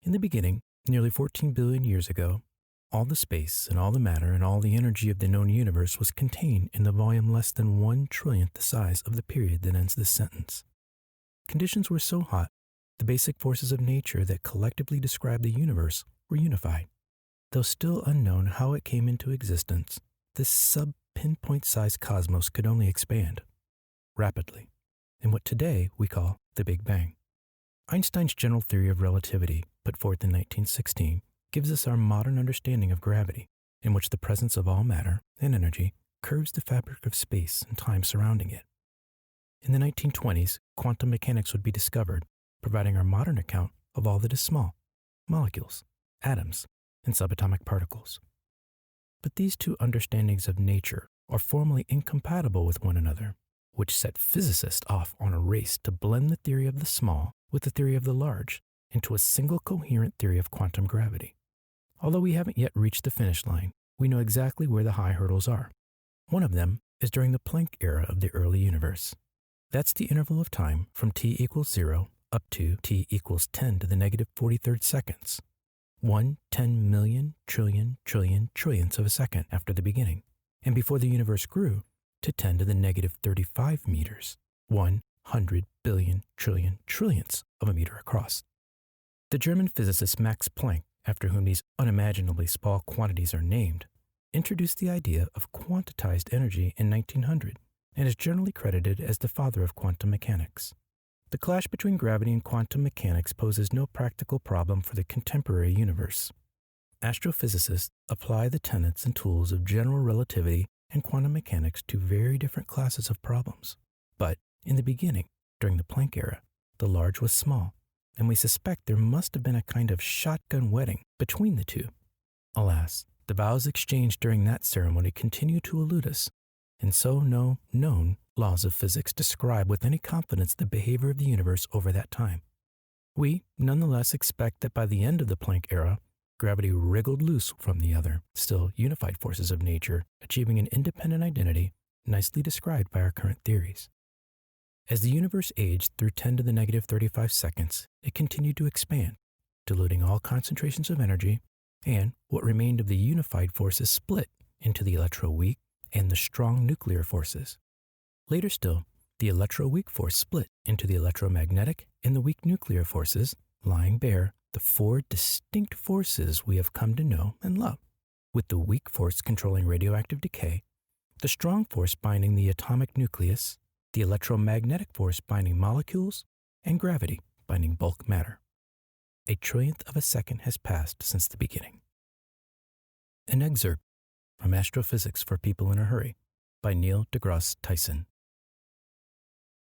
In the beginning, nearly 14 billion years ago, all the space and all the matter and all the energy of the known universe was contained in the volume less than 1/trillionth the size of the period that ends this sentence. Conditions were so hot, the basic forces of nature that collectively describe the universe were unified. Though still unknown how it came into existence, this sub-pinpoint sized cosmos could only expand rapidly in what today we call the Big Bang. Einstein's general theory of relativity, put forth in 1916, gives us our modern understanding of gravity, in which the presence of all matter and energy curves the fabric of space and time surrounding it. In the 1920s, quantum mechanics would be discovered, providing our modern account of all that is small: molecules, atoms, and subatomic particles. But these two understandings of nature are formally incompatible with one another, which set physicists off on a race to blend the theory of the small with the theory of the large into a single coherent theory of quantum gravity. Although we haven't yet reached the finish line, we know exactly where the high hurdles are. One of them is during the Planck era of the early universe. That's the interval of time from t equals 0 up to t equals 10 to the negative 43rd seconds. 1/10 million trillion trillionths of a second after the beginning, and before the universe grew to 10 to the negative 35 meters, 100 billion trillion trillionths of a meter across. The German physicist Max Planck, after whom these unimaginably small quantities are named, introduced the idea of quantized energy in 1900 and is generally credited as the father of quantum mechanics. The clash between gravity and quantum mechanics poses no practical problem for the contemporary universe. Astrophysicists apply the tenets and tools of general relativity and quantum mechanics to very different classes of problems. But in the beginning, during the Planck era, the large was small, and we suspect there must have been a kind of shotgun wedding between the two. Alas, the vows exchanged during that ceremony continue to elude us, and so no known laws of physics describe with any confidence the behavior of the universe over that time. We nonetheless expect that by the end of the Planck era, gravity wriggled loose from the other, still unified forces of nature, achieving an independent identity nicely described by our current theories. As the universe aged through 10 to the negative 35 seconds, it continued to expand, diluting all concentrations of energy, and what remained of the unified forces split into the electroweak and the strong nuclear forces. Later still, the electroweak force split into the electromagnetic and the weak nuclear forces, lying bare the four distinct forces we have come to know and love, with the weak force controlling radioactive decay, the strong force binding the atomic nucleus, the electromagnetic force binding molecules, and gravity binding bulk matter. A trillionth of a second has passed since the beginning. An excerpt from Astrophysics for People in a Hurry by DeGrasse Tyson.